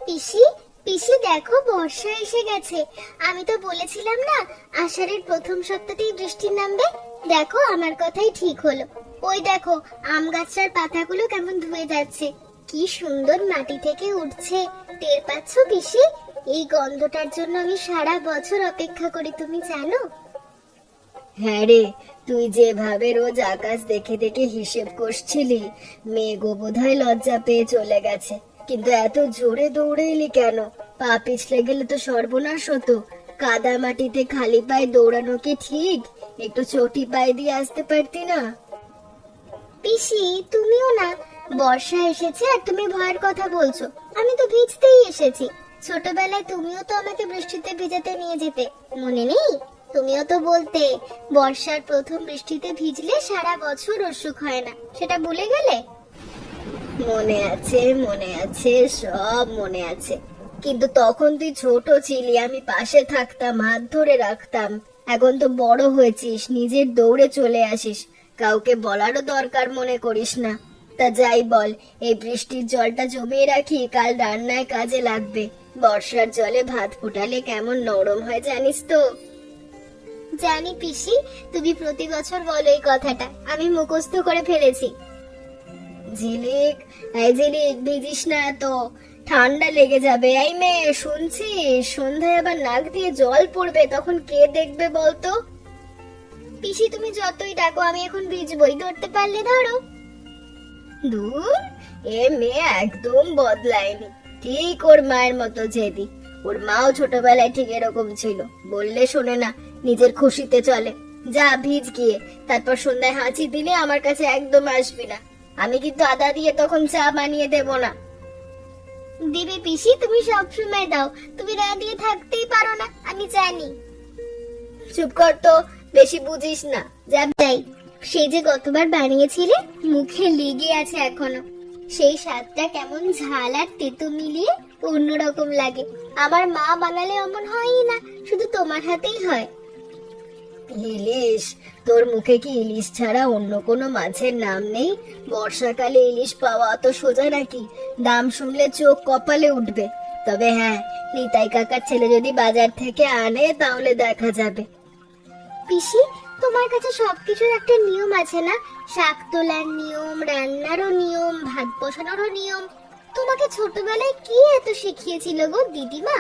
পিসি, পিসি দেখো বর্ষা এসে গেছে। আমি তো বলেছিলাম না আষাঢ়ের প্রথম সপ্তাহতেই বৃষ্টি নামবে। দেখো আমার কথাই ঠিক হলো। ওই দেখো আম গাছটার পাতাগুলো কেমন ধুয়ে যাচ্ছে, কি সুন্দর মাটি থেকে উঠছে। টের পাচ্ছ পিসি? এই গন্ধটার জন্য আমি সারা বছর অপেক্ষা করি, তুমি জানো? হ্যাঁ রে, তুই যেভাবে রোজ আকাশ দেখে দেখে হিসেব করছিলি, মেঘও বোধহয় লজ্জা পেয়ে চলে গেছে। কিন্তু এত জোরে দৌড়ে এলি কেন? পা পিছলে গেলে তো সর্বনাশ হতো। কাদা মাটিতে খালি পায়ে দৌড়ানো কি ঠিক? একটু চটি পায়ে দিয়ে আসতে পারতি না? পিসি তুমিও না, বর্ষা এসেছে আর তুমি ভয়ের কথা বলছো। আমি তো ভিজতেই এসেছি। ছোটবেলায় তুমিও তো আমাকে বৃষ্টিতে ভিজাতে নিয়ে যেতে, মনে নেই? তুমিও তো বলতে বর্ষার প্রথম বৃষ্টিতে ভিজলে সারা বছর অসুখ হয় না, সেটা ভুলে গেলে? মনে আছে, মনে আছে, সব মনে আছে। কিন্তু তখন তুই ছোট ছিলি, আমি পাশে থাকতাম, হাত ধরে রাখতাম। এখন তো বড় হয়েছিস, নিজের দৌড়ে চলে আসিস, কাউকে বলারও দরকার মনে করিস না। তা যাই বল, এই বৃষ্টির জলটা জমিয়ে রাখি, কাল রান্নায় কাজে লাগবে। বর্ষার জলে ভাত ফোটালে কেমন নরম হয় জানিস তো? জানি পিসি, তুমি প্রতি বছর বলো এই কথাটা, আমি মুখস্থ করে ফেলেছি। ঝিলিক, এই ঝিলিক, ভিজিস না তো, ঠান্ডা লেগে যাবে। এই মেয়ে, শুনছিস? সন্ধ্যায় আবার নাক দিয়ে জল পড়বে, তখন কে দেখবে বলতো? পিসি তুমি যতই ডাকো আমি এখন ভিজবই, ধরতে পারলে ধরো। দূর, এ মেয়ে একদম বদলায়নি, ঠিক ওর মায়ের মতো জেদি। ওর মাও ছোটবেলায় ঠিক এরকম ছিল, বললে শোনে না, নিজের খুশিতে চলে। যা ভিজ গিয়ে, তারপর সন্ধ্যায় হাঁচি দিলে আমার কাছে একদম আসবি না। আমি কিন্তু আদা দিয়ে তখন চা বানিয়ে দেব না। দিবে পিসি, তুমি সবসময় দাও, তুমি না দিয়ে থাকতেই পারো না, আমি জানি। চুপ কর তো, বেশি বুঝিস না। যা। তাই সেই যে গতবার বানিয়েছিলে, মুখে লেগে আছে এখনো। সেই স্বাদটা কেমন ঝাল আর তেতো মিলিয়ে অন্যরকম লাগে। আমার মা বানালে অমন হয়ই না, শুধু তোমার হাতেই হয়। ইলিশ? তোর মুখে কি ইলিশ ছাড়া অন্য কোনো মাছের নাম নেই? বর্ষাকালে ইলিশ পাওয়া অত সোজা নাকি? দাম শুনলে চোখ কপালে উঠবে। তবে হ্যাঁ, নিতাই কাকার ছেলে যদি বাজার থেকে আনে তাহলে দেখা যাবে। পিসি তোমার কাছে সবকিছুর একটা নিয়ম আছে না? শাক তোলার নিয়ম, রান্নারও নিয়ম, ভাত বসানোরও নিয়ম। তোমাকে ছোটবেলায় কি এত শিখিয়েছিল গো দিদিমা?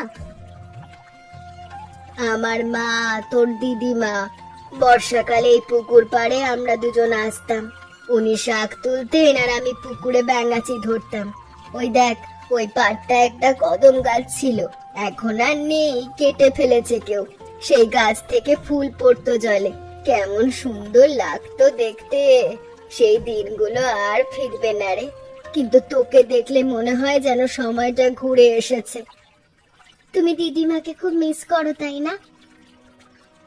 আমার মা, তোর দিদিমা, বর্ষাকালে এই পুকুর পাড়ে আমরা দুজন আসতাম। উনি শাক তুলতেন আর আমি পুকুরে ব্যাঙাচি ধরতাম। ওই দেখ, ওই পাড়টা একটা কদম গাছ ছিল, এখন আর নেই, কেটে ফেলেছে কেউ। সেই গাছ থেকে ফুল পড়তো জলে, কেমন সুন্দর লাগতো দেখতে। সেই দিনগুলো আর ফিরবে না রে। কিন্তু তোকে দেখলে মনে হয় যেন সময়টা ঘুরে এসেছে। তুমি দিদিমাকে খুব মিস করো তাই না?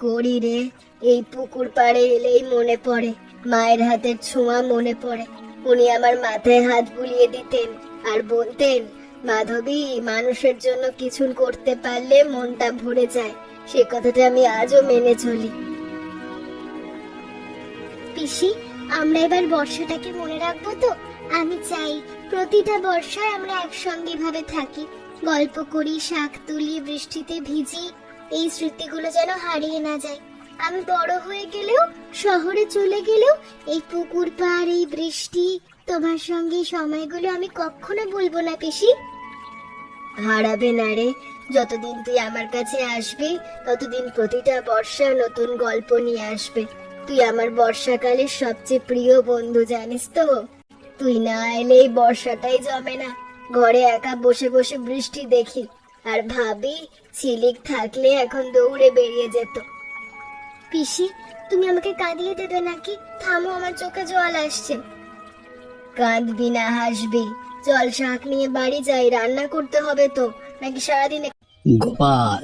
করি রে, এই পুকুর পাড়ে এলেই মনে পড়ে, মায়ের হাতের ছোঁয়া মনে পড়ে। উনি আমার মাথায় হাত বুলিয়ে দিতেন আর বলতেন, মাধবী, মানুষের জন্য কিছু করতে পারলে মনটা ভরে যায়। সে কথাটা আমি আজও মেনে চলি। পিসি আমরা এবার বর্ষাটাকে মনে রাখবো তো? আমি চাই প্রতিটা বর্ষায় আমরা একসঙ্গে ভাবে থাকি, গল্প করি, শাক তুলি, বৃষ্টিতে ভিজি। এই স্মৃতিগুলো যেন হারিয়ে না যায়। আমি বড় হয়ে গেলেও, শহরে চলে গেলেও, এই পুকুর পাড়, এই বৃষ্টি, তোমার সঙ্গে সময়গুলো আমি কখনো ভুলবো না পিসি। হারাবে না রে। যতদিন তুই আমার কাছে আসবি, ততদিন প্রতিটা বর্ষা নতুন গল্প নিয়ে আসবে। তুই আমার বর্ষাকালের সবচেয়ে প্রিয় বন্ধু, জানিস তো? তুই না এলে এই বর্ষাটাই জমে না। ঘরে একা বসে বসে বৃষ্টি দেখি আর ভাবি, ঝিলিক থাকলে এখন দৌড়ে বেরিয়ে যেত। পিসি তুমি আমাকে কাঁদিয়ে দেবে নাকি? থামো, আমার চোখে জল আসছে। কাঁদবি না, হাসবি। চল, শাক নিয়ে বাড়ি যাই, রান্না করতে হবে তো, নাকি সারাদিনে। গোপাল,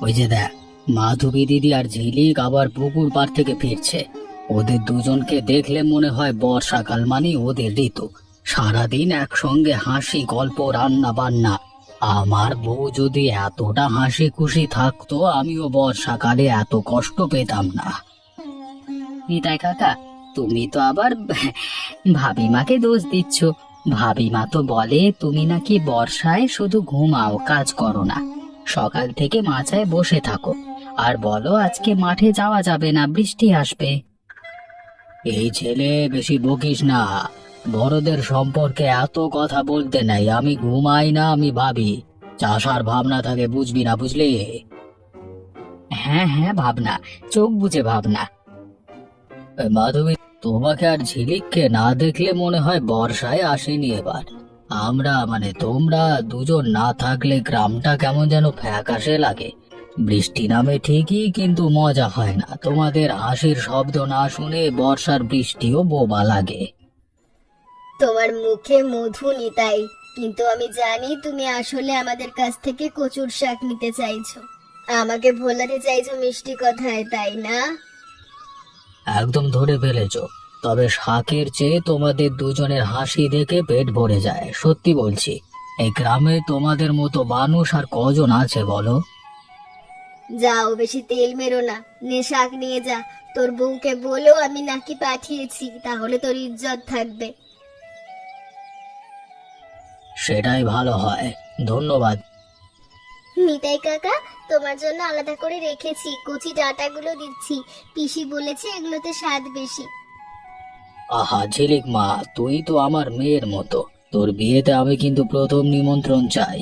ওই যে দেখ, মাধবী দিদি আর ঝিলিক আবার পুকুর পাড় থেকে ফিরছে। ওদের দুজনকে দেখলে মনে হয় বর্ষাকাল মানে ওদের ঋতু। সারাদিন একসঙ্গে হাসি, গল্প, রান্না বান্না। আমার বউ যদি এতটা হাসি খুশি থাকতো, আমিও বর্ষাকালে এত কষ্ট পেতাম না। নিতাই কাকা, তুমি তো আবার ভাবিমাকে দোষ দিচ্ছ। ভাবি মা তো বলে তুমি নাকি বর্ষায় শুধু ঘুমাও, কাজ করো না। সকাল থেকে মাচায় বসে থাকো আর বলো আজকে মাঠে যাওয়া যাবে না, বৃষ্টি আসবে। এই ছেলে, বেশি বকিস না। বড়দের সম্পর্কে এত কথা বলতে নাই। আমি ঘুমাই না, আমি ভাবি। চাষার ভাবনা থাকে, বুঝবি না, বুঝলি? হ্যাঁ হ্যাঁ, ভাবনা, চোখ বুঝে ভাবনা। মাধবী, তোমাকে আর ঝিলিককে না দেখলে মনে হয় বর্ষায় আসেনি এবার। আমরা মানে তোমরা দুজন না থাকলে গ্রামটা কেমন যেন ফ্যাকাশে লাগে। বৃষ্টি নামে ঠিকই, কিন্তু মজা হয় না। তোমাদের হাসির শব্দ না শুনে বর্ষার বৃষ্টিও বোবা লাগে। তোমার মুখে মধু নিতাই, কিন্তু আমি জানি তুমি আসলে আমাদের কাছ থেকে কচুর শাক নিতে চাইছো। আমাকে ভোলাতে চাইছো মিষ্টি কথায়, তাই না? একদম ধরে ফেলেছ। তবে শাকের চেয়ে তোমাদের দুজনের হাসি দেখে পেট ভরে যায়, সত্যি বলছি। এই গ্রামে তোমাদের মতো মানুষ আর কজন আছে বলো? যাও, বেশি তেল মেরো না, নে শাক নিয়ে যা। তোর বউকে বলো আমি নাকি পাঠিয়েছি, তাহলে তোর ইজ্জত থাকবে। সেটাই ভালো হয়, ধন্যবাদ। নিতাই কাকা, তোমার জন্য আলাদা করে রেখেছি, কচি ডাঁটাগুলো দিচ্ছি। পিসি বলেছে এগুলোতে স্বাদ বেশি। আহা ঝিলিক মা, তুই তো আমার মেয়ের মতো। তোর বিয়েতে আমি কিন্তু প্রথম নিমন্ত্রণ চাই।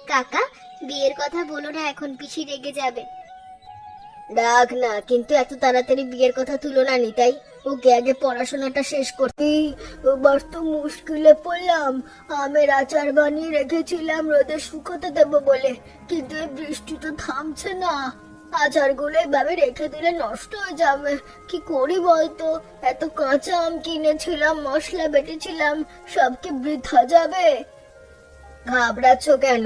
কাকা, বিয়ের কথা বলো না এখন, পিসি রেগে যাবে। রাখ না, কিন্তু এত তাড়াতাড়ি বিয়ের কথা তুলো না নিতাই। ওকে আগে পড়াশোনাটা শেষ করতে। এবার তো মুশকিলে পড়লাম। আমের আচার বানিয়ে রেখেছিলাম রোদে শুকোতে দেবো বলে, কিন্তু এই বৃষ্টি তো থামছে না। আচারগুলো এভাবে রেখে দিলে নষ্ট হয়ে যাবে। কি করি বলতো? এত কাঁচা আম কিনেছিলাম, মশলা বেটেছিলাম, সব কি বৃথা যাবে? ঘাবড়াচ্ছ কেন?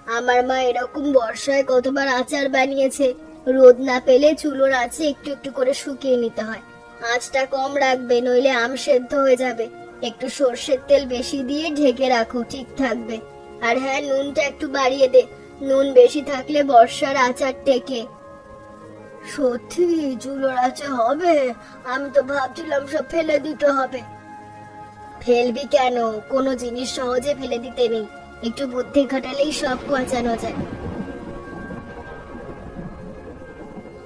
আমার মা এরকম বর্ষায় কতবার আচার বানিয়েছে। রোদ না পেলে চুলোর আছে একটু একটু করে শুকিয়ে নিতে হয়। আঁচটা কম রাখবে, নইলে আম সেদ্ধ হয়ে যাবে। একটু সর্ষের তেল বেশি দিয়ে ঢেকে রাখো, ঠিক থাকবে। আর হ্যাঁ, নুনটা একটু বাড়িয়ে দে। নুন বেশি থাকলে বর্ষার আচার টেকে। সত্যি চুলোর আছে হবে? আমি তো ভাবছিলাম সব ফেলে দিতে হবে। ফেলবি কেন? কোনো জিনিস সহজে ফেলে দিতে নেই, একটু বুদ্ধি খাটালেই সব বাঁচানো যায়।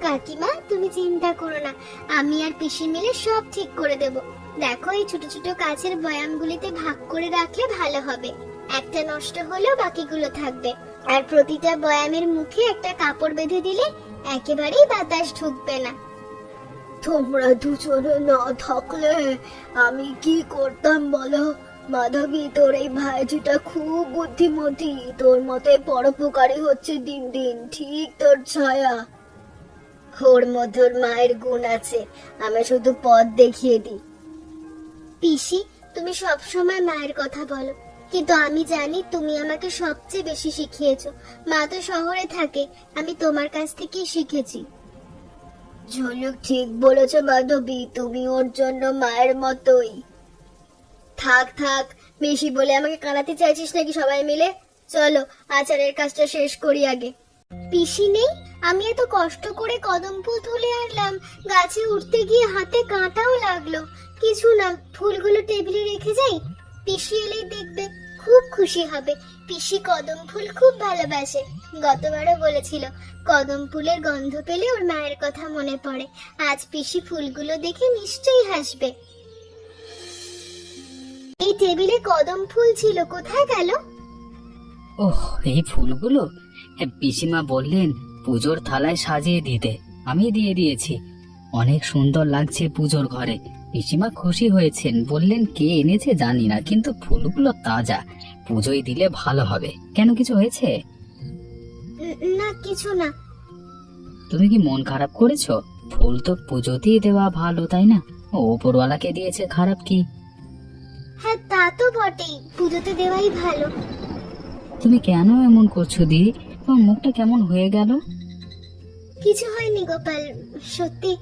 কাকিমা, তুমি চিন্তা করো না, আমি আর পিসি মিলে সব ঠিক করে দেব। দেখো, এই ছোট ছোট কাচের বয়ামগুলিতে ভাগ করে রাখলে ভালো হবে। একটা নষ্ট হলেও বাকিগুলো থাকবে। আর প্রতিটা বয়ামের মুখে একটা কাপড় বেঁধে দিলে একেবারেই বাতাস ঢুকবে না। তোমরা দুজনে না থাকলে আমি কি করতাম বলো? মাধবী, তোর এই ভাইজিটা খুব বুদ্ধিমতী। তোর মতে পরোপকারী হচ্ছে দিন দিন, ঠিক তোর ছায়া। ওর মধ্যে ওর মায়ের গুণ আছে, আমি শুধু পথ দেখিয়ে দিই। পিসি, তুমি সব সময় মায়ের কথা বলো, কিন্তু আমি জানি তুমি আমাকে সবচেয়ে বেশি শিখিয়েছো। মা তো শহরে থাকে, আমি তোমার কাছ থেকেই শিখেছি। ঝুলুক ঠিক বলেছ মাধবী, তুমি ওর জন্য মায়ের মতোই। থাক থাক, বেশি বলে আমাকে কানাতে চাইছিস নাকি সবাই মিলে? চলো আচারের কাজটা শেষ করি আগে। পিসি নেই? আমি এত কষ্ট করে কদম ফুল তুলে আনলাম, গাছে উঠতে গিয়ে হাতে কাঁটাও লাগলো। কিছু না, ফুলগুলো টেবিলে রেখে যাই, পিসি এলেই দেখবে, খুব খুশি হবে। পিসি কদম ফুল খুব ভালোবাসে, গতবারও বলেছিল কদম ফুলের গন্ধ পেলে ওর মায়ের কথা মনে পড়ে। আজ পিসি ফুলগুলো দেখে নিশ্চয়ই হাসবে। এই টেবিলে কদম ফুল ছিল, কোথায় গেল? ওহ, এই ফুলগুলো পিসিমা বললেন পুজোর থালায় সাজিয়ে দিতে, আমি দিয়ে দিয়েছি। অনেক সুন্দর লাগছে পুজোর ঘরে। পিসিমা খুশি হয়েছেন, বললেন কে এনেছে জানি না, কিন্তু ফুলগুলো তাজা, পুজোয় দিলে ভালো হবে। কেন, কিছু হয়েছে? না, কিছু না। তুমি কি মন খারাপ করেছো? ফুল তো পুজোতেই দেওয়া ভালো, তাই না? ওপরওয়ালাকে দিয়েছে, খারাপ কি? হ্যাঁ, তা তো বটেই, পুজোতে দেওয়াই ভালো। তুমি কেন এমন করছো দিদি? তোমার মুখটা কেমন হয়ে গেল? কিছু হয়নি গোপাল, সত্যি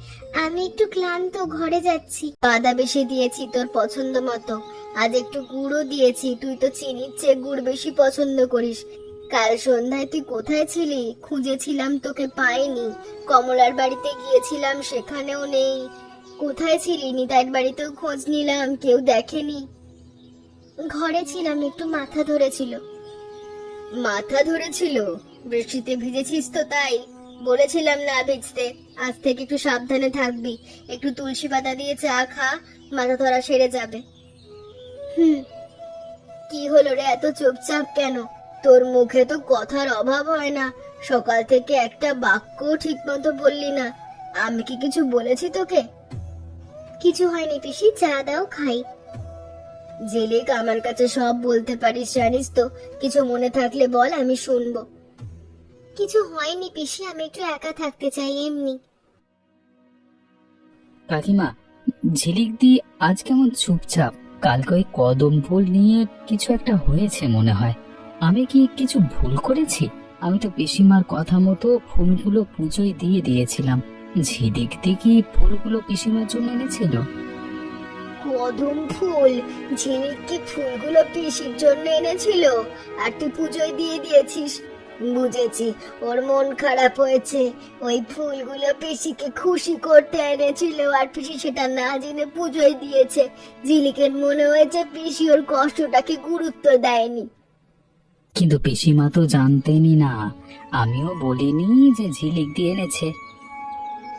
আমি একটু ক্লান্ত, ঘরে যাচ্ছি। বাদা বেশি দিয়েছি তোর পছন্দ মতো, আজ একটু গুড়ও দিয়েছি। তুই তো চিনির চেয়ে গুড় বেশি পছন্দ করিস। কাল সন্ধ্যায় তুই কোথায় ছিলি? খুঁজেছিলাম, তোকে পাইনি। কমলার বাড়িতে গিয়েছিলাম, সেখানেও নেই। কোথায় ছিলি? নিতাইয়ের বাড়িতেও খোঁজ নিলাম, কেউ দেখেনি। ঘরে ছিলাম, একটু মাথা ধরেছিল। মাথা ধরেছিল? বৃষ্টিতে ভিজেছিস তো তাই। বলেছিলাম না ভিজতে। আজ থেকে একটু সাবধানে থাকবি। একটু তুলসী পাতা দিয়ে চা খা, মাথা ধরা সেরে যাবে। হুম। কি হলো রে, এত চুপচাপ কেন? তোর মুখে তো কথার অভাব হয় না। সকাল থেকে একটা বাক্য ঠিক মতো বললি না। আমি কি কিছু বলেছি তোকে? কিছু হয়নি পিসি, চা দাও খাই। ঝিলিক, আমার কাছে সব বলতে পারিস জানিস তো। কিছু মনে থাকলে বল, আমি শুনবো। কিছু হয়নি পিসি, আমি একটু একা থাকতে চাই এমনি। কাকিমা, ঝিলিক দি আজ কেমন চুপচাপ? কালকে ওই কদম ফুল নিয়ে কিছু একটা হয়েছে মনে হয়। আমি কি কিছু ভুল করেছি? আমি তো পিসিমার কথা মতো ফুলগুলো পুজোয় দিয়ে দিয়েছিলাম। ঝিলিক দি কি ফুলগুলো পিসিমার জন্য এনেছিল? কদম ফুল? ঝিলিক কি ফুলগুলো পিসির জন্য এনেছিল আর তুই পুজোয় দিয়ে দিয়েছিস? বুঝেছি, ওর মন খারাপ হয়েছে। ওই ফুলগুলো পিসিকে খুশি করতে এনেছিল আর পিসি সেটা না জেনে পুজোয় দিয়েছে। ঝিলিকের মনে হয়েছে পিসি ওর কষ্টটাকে গুরুত্ব দেয়নি। কিন্তু পিসিমা তো জানতেনই না। আমিও বলিনি যে ঝিলিক দিয়ে এনেছে।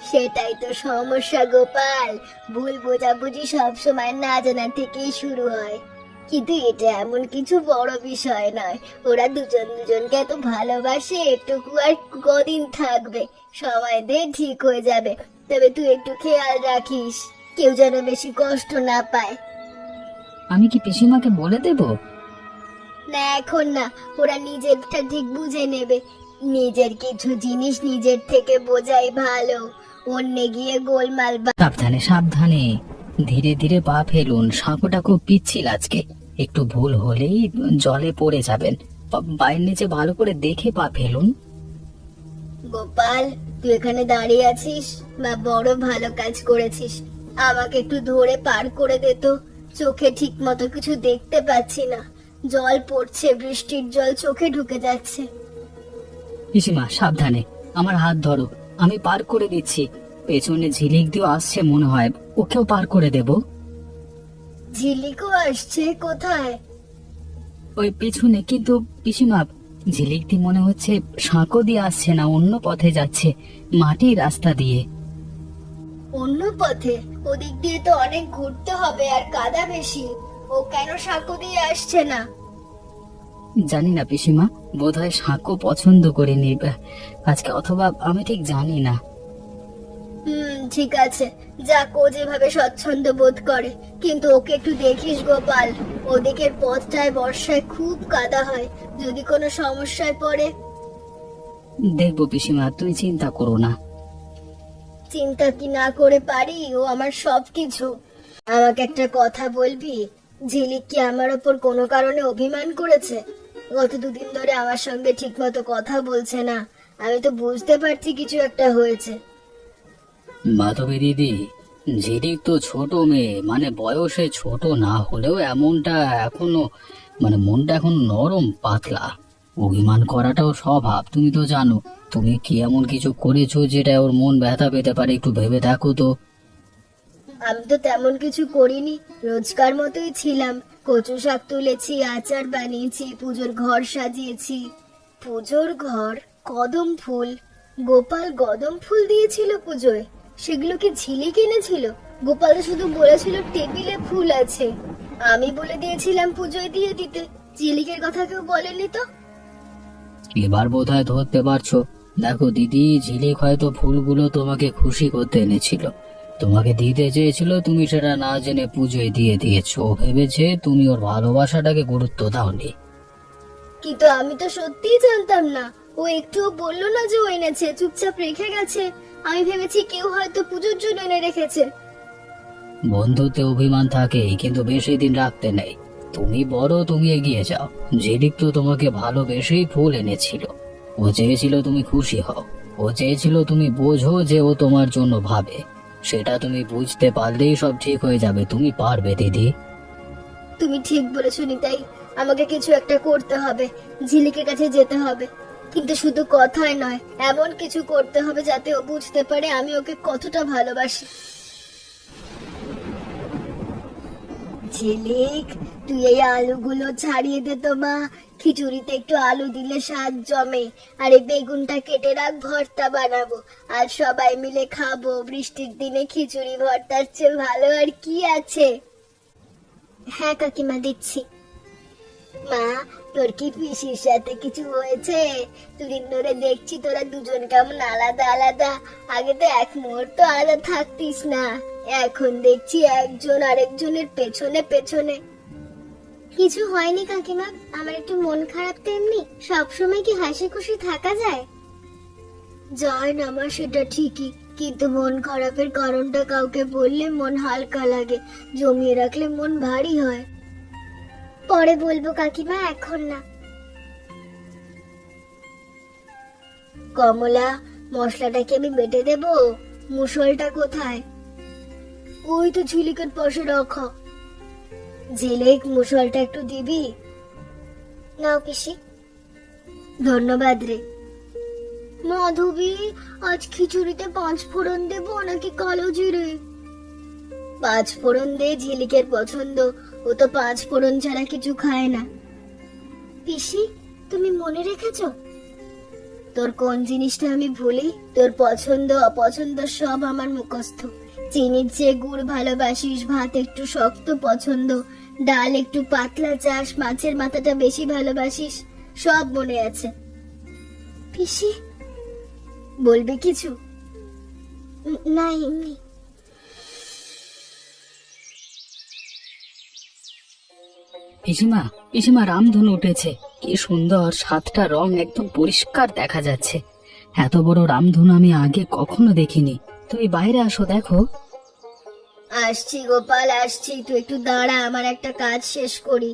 সেটাই তো সমস্যা গোপাল। ভুল বোঝাবুঝি সবসময় না জানা থেকেই শুরু হয়। কিন্তু এটা এমন কিছু বড় বিষয় নয়। ওরা দুজন দুজনকে এত ভালোবাসে, এটুকু আর কদিন থাকবে। সময় দে, ঠিক হয়ে যাবে। তবে তুই একটু খেয়াল রাখিস, কেউ যেন বেশি কষ্ট না পায়। আমি কি পিসিমাকে বলে দেব? না, এখন না। ওরা নিজেরটা ঠিক বুঝে নেবে। নিজের কিছু জিনিস নিজের থেকে বোঝাই ভালো। অন্যে গিয়ে গোলমাল সাবধানে সাবধানে, ধীরে ধীরে পা ফেলুন। সাঁকোটা খুব পিচ্ছিল আজকে। একটু ভুল হলেই জলে পড়ে যাবেন। পায়ের নিচে ভালো করে দেখে পা ফেলুন। গোপাল, তুই এখানে দাঁড়িয়ে আছিস বা বড় ভালো কাজ করেছিস। আমাকে একটু ধরে পার করে দে তো। চোখে ঠিক মতো কিছু দেখতে পাচ্ছি না। জল পড়ছে, বৃষ্টির জল চোখে ঢুকে যাচ্ছে। পিসিমা সাবধানে, আমার হাত ধরো, আমি পার করে দিচ্ছি। পেছনে ঝিলিক দিয়েও আসছে মনে হয়, ওকেও পার করে দেব। ঝিলিকও আসছে? কোথায়? ওই পেছনে। কিন্তু পিসিমা, ঝিলিক দি মনে হচ্ছে সাঁকো দিয়ে আসছে না, অন্য পথে যাচ্ছে, মাটির রাস্তা দিয়ে। অন্য পথে? ওদিক দিয়ে তো অনেক ঘুরতে হবে আর কাদা বেশি। ও কেন সাঁকো দিয়ে আসছে না? জানি না পিসিমা, বোধহয় সাঁকো পছন্দ করেনি আজকে, অথবা আমি ঠিক জানি না। ঠিক আছে, যাক, ও যেভাবে স্বচ্ছন্দ বোধ করে। কিন্তু ওকে একটু দেখিস গোপাল। ওদিকের পথটায় বর্ষায় খুব কাদা হয়, যদি কোনো সমস্যায় পড়ে। দেখবো পিসিমা, তুমি চিন্তা করো না। চিন্তা কি না করে পারি? ও আমার সবকিছু। আমাকে একটা কথা বলবি, ঝিলিক কি আমার ওপর কোনো কারণে অভিমান করেছে? গত দুদিন ধরে আমার সঙ্গে ঠিক মতো কথা বলছে না। আমি তো বুঝতে পারছি কিছু একটা হয়েছে। মাধবী দিদি, ঝিলিক তো ছোট মেয়ে, মানে বয়সে ছোট না হলেও এমনটা এখনো, মানে মনটা এখন নরম পাতলা। অভিমান করাটাও স্বভাব, তুমি তো জানো। তুমি কি এমন কিছু করেছো যেটা ওর মন ব্যথা পেতে পারে? একটু ভেবে দেখো তো। আমি তো তেমন কিছু করিনি, রোজকার মতোই ছিলাম। কচু শাক তুলেছি, আচার বানিয়েছি, পুজোর ঘর সাজিয়েছি। পুজোর ঘর? কদম ফুল? গোপাল কদম ফুল দিয়েছিল পুজোয়? সেগুলো কি ঝিলিক এনেছিল? গোপাল শুধু বলেছিল টেবিলে ফুল আছে। আমি বলে দিয়েছিলাম পুজোয় দিয়ে দিতে। ঝিলিকের কথা কেউ বলেনি তো। এবার বোধহয় ধরতে পারছো। দেখো দিদি, ঝিলিক হয়তো ফুলগুলো তোমাকে খুশি করতে এনেছিল, তোমাকে দিতে চেয়েছিল, তুমি সেটা না জেনে পুজোয় দিয়ে দিয়েছো। ও ভেবেছে তুমি ওর ভালোবাসাটাকে গুরুত্ব দাওনি। কিন্তু আমি তো সত্যিই জানতাম না। ও একটুও বললো না যে ও এনেছে, চুপচাপ রেখে গেছে। আমি ভেবেছি কেউ হয়তো পুজোর জন্য এনে রেখেছে। বন্ধুত্বে অভিমান থাকে, কিন্তু বেশি দিন রাখতে নেই। তুমি বড়, তুমি এগিয়ে যাও। ঝিলিক তো তোমাকে ভালোবেসেই ফুল এনেছিল। ও চেয়েছিল তুমি খুশি হও, ও চেয়েছিল তুমি বোঝো যে ও তোমার জন্য ভাবে। সেটা তুমি বুঝতে পারলেই সব ঠিক হয়ে যাবে। তুমি পারবে দিদি। তুমি ঠিক বলেছো নিতাই, আমাকে কিছু একটা করতে হবে। ঝিলিকের কাছে যেতে হবে, কিন্তু শুধু কথায় নয়, এমন কিছু করতে হবে যাতে ও বুঝতে পারে আমি ওকে কতটা ভালোবাসি। ঝিলিক, তুই এই আলুগুলো ছাড়িয়ে দে তো মা, খিচুড়িতে একটু আলু দিলে স্বাদ জমে। আর এই বেগুনটা কেটে রাখ, ভর্তা বানাবো আর সবাই মিলে খাবো। বৃষ্টির দিনে খিচুড়ি ভর্তার চেয়ে ভালো আর কি আছে? হ্যাঁ কাকিমা, দিচ্ছি। মা, তোর কি পিসির সাথে কিছু হয়েছে? দুদিন ধরে দেখছি তোরা দুজন কেমন আলাদা আলাদা। আগে তো এক মুহূর্ত আলাদা থাকতিস না, এখন দেখছি একজন আরেকজনের পেছনে পেছনে। কিছু হয়নি কাকিমা, আমার একটু মন খারাপ, তেমনি সবসময় কি হাসি খুশি থাকা যায়? যায় না মা, সেটা ঠিকই, কিন্তু মন খারাপের কারণটা কাউকে বললে মন হালকা লাগে, জমিয়ে রাখলে মন ভারী হয়। পরে বলবো কাকিমা, এখন না। কমলা, মশলাটাকে আমি বেটে দেবো? মুসলটা কোথায়? ওই তো ঝিলিকের পাশে রাখা। ঝিলিক, মুসলটা একটু দিবি? নাও পিসি। ধন্যবাদ রে। মাধবী, আজ খিচুড়িতে 5 ফোড়ন দেবো নাকি কালো জিরে? 5 ফোড়ন দে, ঝিলিকের পছন্দ, ও তো 5 ফোড়ন ছাড়া কিছু খায় না। পিসি, তুমি মনে রেখেছো? তোর কোন জিনিসটা আমি ভুলি? তোর পছন্দ অপছন্দ সব আমার মুখস্থ। চিনির চেয়ে গুড় ভালোবাসিস, ভাত একটু শক্ত পছন্দ, ডাল একটু পাতলা চাস, মাছের মাথাটা বেশি ভালোবাসিস, সব মনে আছে। পিসি, বলবি কিছু? না এমনি। পিসিমা, পিসিমা, রামধনু উঠেছে। কি সুন্দর, 7টা রং একদম পরিষ্কার দেখা যাচ্ছে। এত বড় রামধনু আমি আগে কখনো দেখিনি। তুমি বাইরে আসো, দেখো। আসছি গোপাল, আসছি, তুই একটু দাঁড়া, আমার একটা কাজ শেষ করি।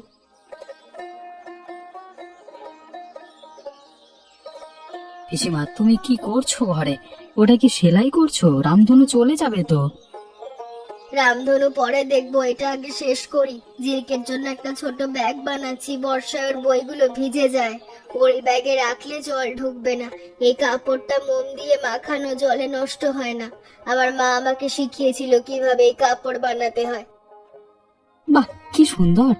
পিসিমা, তুমি কি করছো ঘরে? ওটা কি সেলাই করছো? রামধনু চলে যাবে তো। রামধনু পরে দেখবো, এটা আগে শেষ করি। জিরকের জন্য একটা ছোট ব্যাগ বানাচ্ছি, বর্ষায় ওর বইগুলো ভিজে যায়, ওই ব্যাগে রাখলে জল ঢুকবে না। এই কাপড়টা মোম দিয়ে মাখানো, জলে নষ্ট হয় না। আমার মা আমাকে শিখিয়েছিল কিভাবে এই কাপড় বানাতে হয়। বাহ, কি সুন্দর!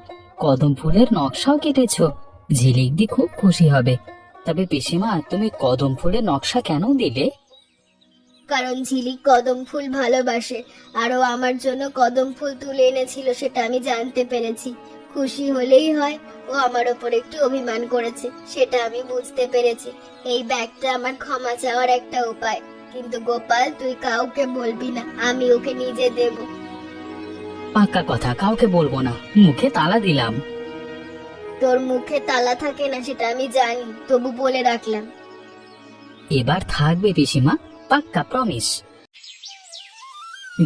কদম ফুলের নকশাও কেটেছো। ঝিলিক দি খুব খুশি হবে। তবে পিসিমা, তুমি কদম ফুলের নকশা কেন দিলে? কারণ ঝিলিক কদম ফুল ভালোবাসে, আরো আমার জন্য কদম ফুল তুলে এনেছিল, সেটা আমি জানতে পেরেছি। খুশি হলেই হয়, ও আমার ওপর একটু অভিমান করেছে, সেটা আমি বুঝতে পেরেছি। এই ব্যাগটা আমার ক্ষমা চাওয়ার একটা উপায়। কিন্তু গোপাল, তুই কাউকে বলবি না, আমি ওকে নিজে দেব। পাক্কা কথা, কাউকে বলবো না, মুখে তালা দিলাম। তোর মুখে তালা থাকে না সেটা আমি জানি, তবু বলে রাখলাম। এবার থাকবে পিসিমা, পাক্কা প্রমিস।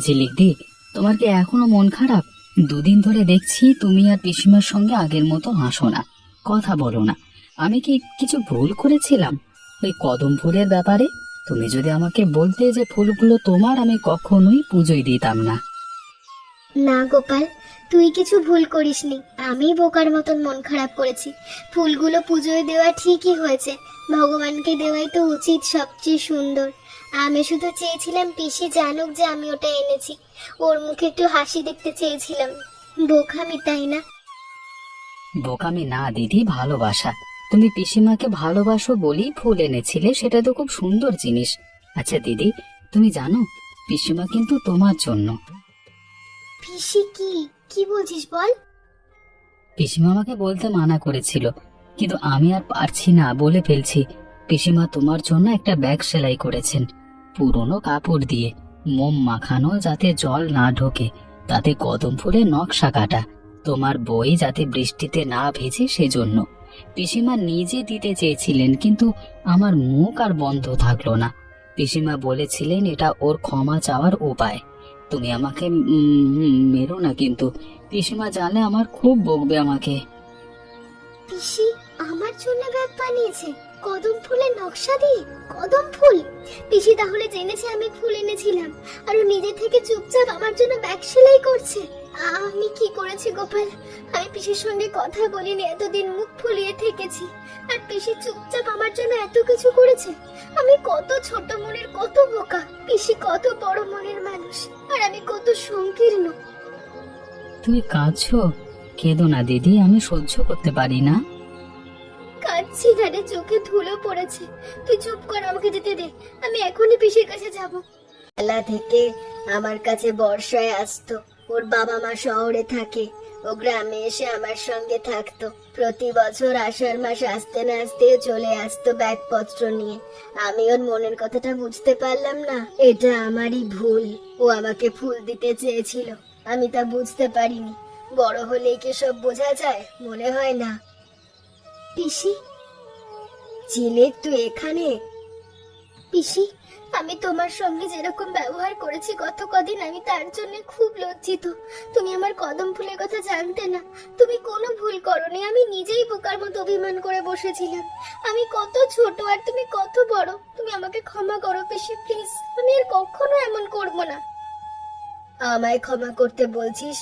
ঝিলিক দি, তোমার কি এখনো মন খারাপ? দুদিন ধরে দেখছি তুমি আর পিসিমার সঙ্গে আগের মতো হাসো না, কথা বলো না। আমি কি কিছু ভুল করেছিলাম ওই কদম ফুলের ব্যাপারে? তুমি যদি আমাকে বলতে যে ফুলগুলো তোমার, আমি কখনোই পুজোই দিতাম না। না গোপাল, তুই কিছু ভুল করিসনি, আমি বোকার মতন মন খারাপ করেছি। ফুলগুলো পুজোয় দেওয়া ঠিকই হয়েছে, ভগবানকে দেওয়াই তো উচিত সবচেয়ে সুন্দর। আমি শুধু চেয়েছিলাম পিসি জানুক যে আমি ওটা এনেছি, ওর মুখে একটু হাসি দেখতে চেয়েছিলাম। বোকামি, তাই না? বোকামি না দিদি, ভালোবাসা। তুমি পিসিমাকে ভালোবাসো বলেই ফুল এনেছিলে, সেটা তো খুব সুন্দর জিনিস। আচ্ছা দিদি, তুমি জানো পিসিমা কিন্তু তোমার জন্য। পিসি, কি বলছিস বল? পিসিমা আমাকে বলতে মানা করেছিল, কিন্তু আমি আর পারছি না, বলে ফেলছি। পিসিমা তোমার জন্য একটা ব্যাগ সেলাই করেছেন, পুরনো কাপড় দিয়ে, মোম মাখানো, যাতে জল না ঢোকে, তাতে কদম ফুলের নকশা কাটা, তোমার বই যাতে বৃষ্টিতে না ভেজে সেজন্য। পিসিমা নিজে দিতে চেয়েছিলেন, কিন্তু আমার মুখ আর বন্ধ থাকলো না। পিসিমা বলেছিলেন এটা ওর ক্ষমা চাওয়ার উপায়। তুমি আমাকে মেরো না কিন্তু, পিসিমা জানলে আমার খুব বকবে আমাকে। পিসি আমার জন্য ব্যাগ বানিয়েছে কদম ফুলের নকশা দিয়ে? কদম ফুল? পিসি তাহলে জেনেছে আমি ফুল এনেছিলাম, আর ও নিজে থেকে চুপচাপ আমার জন্য ব্যাগ সেলাই করছে। আমি কি করেছি গোপাল? আমি পিসির সঙ্গে কথা বলিনি, এতদিন মুখ ফুলিয়ে থেকেছি, আর পিসি চুপচাপ আমার জন্য এত কিছু করেছে। আমি কত ছোট মনের, কত বোকা। পিসি কত বড় মনের মানুষ, আর আমি কত সংকীর্ণ। তুমি কাঁদছো? কেঁদো না দিদি, আমি সহ্য করতে পারি না। কাঁদছি না রে, চোখে ধুলো পড়েছে। তুই চুপ কর, আমাকে যেতে দে। আমি এখনই পিসির কাছে যাব। বেলা থেকে আমার কাছে বর্ষায় আসতো। ওর বাবা মা শহরে থাকে, ও গ্রামে এসে আমার সঙ্গে থাকতো। প্রতি বছর আষাঢ় মাস আসতে না আসতেও চলে আসতো ব্যাগপত্র নিয়ে। আমি ওর মনের কথাটা বুঝতে পারলাম না, এটা আমারই ভুল। ও আমাকে ফুল দিতে চেয়েছিল, আমি তা বুঝতে পারিনি। বড় হলেই কি সব বোঝা যায়? মনে হয় না। পিসি, ঝিলিক, তুই এখানে? পিসি, আমি তোমার সঙ্গে যেরকম ব্যবহার করেছি গত কদিন, আমি তার জন্য খুব লজ্জিত। তুমি আমার কদম ফুলের কথা জানতে না। তুমি কোনো ভুল করোনি, আমি নিজেই বোকার মতো অভিমান করে বসেছিলাম। আমি কত ছোট আর তুমি কত বড়। তুমি আমাকে ক্ষমা করো পিসি, প্লিজ। আমি আর কখনো এমন করব না। আমায় ক্ষমা করতে বলছিস?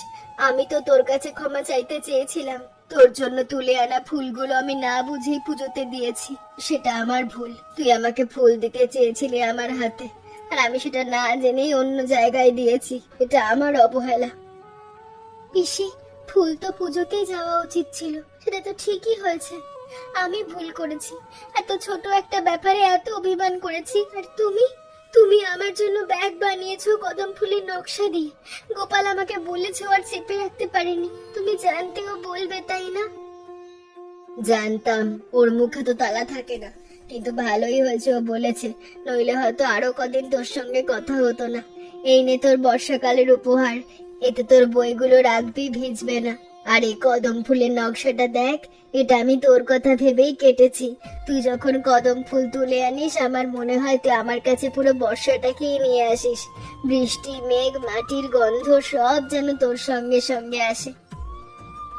আমি তো তোর কাছে ক্ষমা চাইতে চেয়েছিলাম। তোর জন্য তুলে আনা ফুলগুলো আমি না বুঝেই পুজোতে দিয়েছি, সেটা আমার ভুল। তুই আমাকে ফুল দিতে চেয়েছিলি আমার হাতে, আর আমি সেটা না জেনেই অন্য জায়গায় দিয়েছি। এটা আমার অবহেলা। পিসি, ফুল তো পুজোতেই যাওয়া উচিত ছিল, সেটা তো ঠিকই হয়েছে। আমি ভুল করেছি, এত ছোট একটা ব্যাপারে এত অভিমান করেছি। আর তুমি তুমি আমার জন্য ব্যাগ বানিয়েছো কদম ফুলের নকশা দিয়ে। গোপাল আমাকে বলেছো আর চেপে রাখতে পারিনি। তুমি জানতেও বলবে, তাই না? জানতাম ওর মুখে তো তালা থাকে না, কিন্তু ভালোই হয়েছে ও বলেছে, নইলে হয়তো আরো কদিন তোর সঙ্গে কথা হতো না। এই নে তোর বর্ষাকালের উপহার, এতে তোর বইগুলো রাখবি, ভিজবে না। আর এই কদম ফুলের নকশাটা দেখ, এটা আমি তোর কথা ভেবেই কেটেছি। তুই যখন কদম ফুল তুলে আনিস, আমার মনে হয় তুই আমার কাছে পুরো বর্ষাটাকেই নিয়ে আসিস। বৃষ্টি, মেঘ, মাটির গন্ধ সব যেন তোর সঙ্গে সঙ্গে আসে।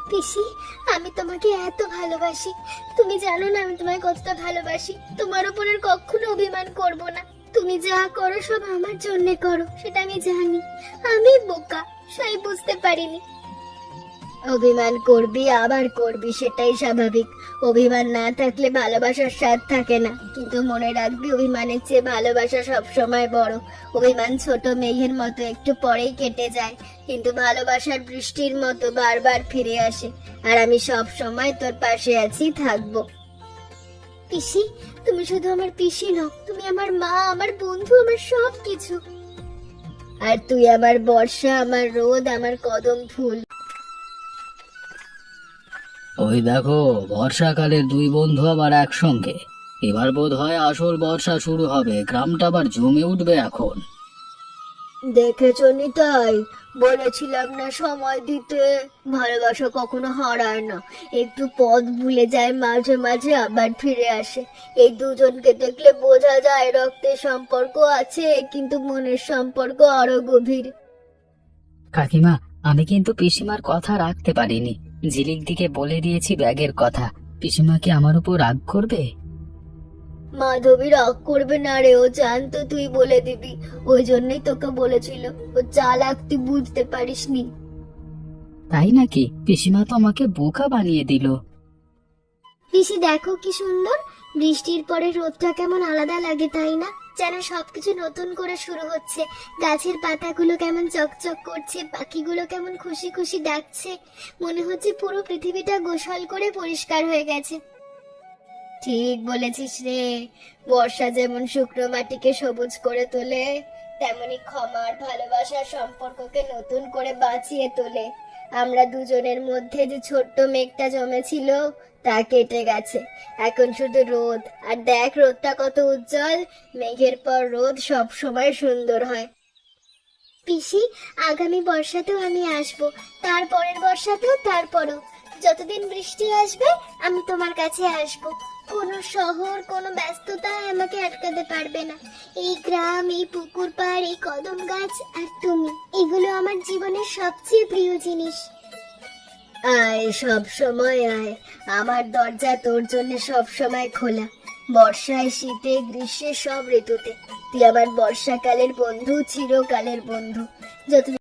পিসি, আমি তোমাকে এত ভালোবাসি। তুমি জানো না আমি তোমায় কতটা ভালোবাসি। তোমার উপর আর কখনো অভিমান করব না। তুমি যা করো সব আমার জন্য করো, সেটা আমি জানি। আমি বোকা, সেই বুঝতে পারিনি। অভিমান করবি, আবার করবি, সেটাই স্বাভাবিক। অভিমান না থাকলে ভালোবাসার স্বাদ থাকে না। কিন্তু মনে রাখবি, অভিমানের চেয়ে ভালোবাসা সব সময় বড়। অভিমান ছোট মেঘের মতো, একটু পরেই কেটে যায়, কিন্তু ভালোবাসার বৃষ্টির মতো বারবার ফিরে আসে। আর আমি সব সময় তোর পাশে আছি, থাকবো। পিসি, তুমি শুধু আমার পিসি নও, তুমি আমার মা, আমার বন্ধু, আমার সব কিছু। আর তুই আমার বর্ষা, আমার রোদ, আমার কদম ফুল। ওই দেখো, বর্ষাকালের দুই বন্ধু আবার একসঙ্গে। এবার বোধ হয় আসল বর্ষা শুরু হবে, গ্রামটা আবার জমে উঠবে এখন। দেখেছো নিতাই, বলেছিলাম না সময় দিতে। ভালোবাসা কখনো হারায় না, একটু পথ ভুলে যায়, মাঝে মাঝে আবার ফিরে আসে। এই দুজনকে দেখলে বোঝা যায় রক্তের সম্পর্ক আছে, কিন্তু মনের সম্পর্ক আরো গভীর। কাকিমা, আমি কিন্তু পিসিমার কথা রাখতে পারিনি। ঝিলিক দিকে বলে দিয়েছি ব্যাগের কথা। পিসিমা কি আমার উপর রাগ করবে? মাধবী রাগ করবে না রে, ও জানতো তুই বলে দিবি, ওই জন্যই তোকে বলেছিল। ও চালাক, তুই বুঝতে পারিসনি। তাই নাকি? পিসিমা তো আমাকে বোকা বানিয়ে দিল। পিসি, দেখো কি সুন্দর বৃষ্টির পরে রোদটা কেমন আলাদা লাগে, তাই না? যেন সবকিছু নতুন করে শুরু হচ্ছে। গাছের পাতাগুলো কেমন চকচক করছে, পাখিগুলো কেমন খুশি খুশি ডাকছে। মনে হচ্ছে পুরো পৃথিবীটা গোসল করে পরিষ্কার হয়ে গেছে। ঠিক বলেছিস রে। বর্ষা যেমন শুকনো মাটিকে সবুজ করে তোলে, তেমনি ক্ষমার ভালোবাসার সম্পর্ককে নতুন করে বাঁচিয়ে তোলে। আমরা দুজনের মধ্যে যে ছোট্ট মেঘটা জমেছিল, তা কেটে গেছে। এখন শুধু রোদ। আর দেখ, রোদটা কত উজ্জ্বল। মেঘের পর রোদ সব সময় সুন্দর হয়। পিসি, আগামী বর্ষাতেও আমি আসবো, তারপরের বর্ষাতেও, তারপরও। যতদিন বৃষ্টি আসবে আমি তোমার কাছে আসবো। কোনো শহর, কোনো ব্যস্ততা আমাকে আটকাতে পারবে না। এই গ্রাম, এই পুকুর পাড়, এই কদম গাছ আর তুমি, এগুলো আমার জীবনের সবচেয়ে প্রিয় জিনিস। আয়, সব সময় আয়। আমার দরজা তোর জন্য সব সময় খোলা। বর্ষায়, শীতে, গ্রীষ্মে, সব ঋতুতে তুই আমার বর্ষাকালের বন্ধু, চিরকালের বন্ধু। যত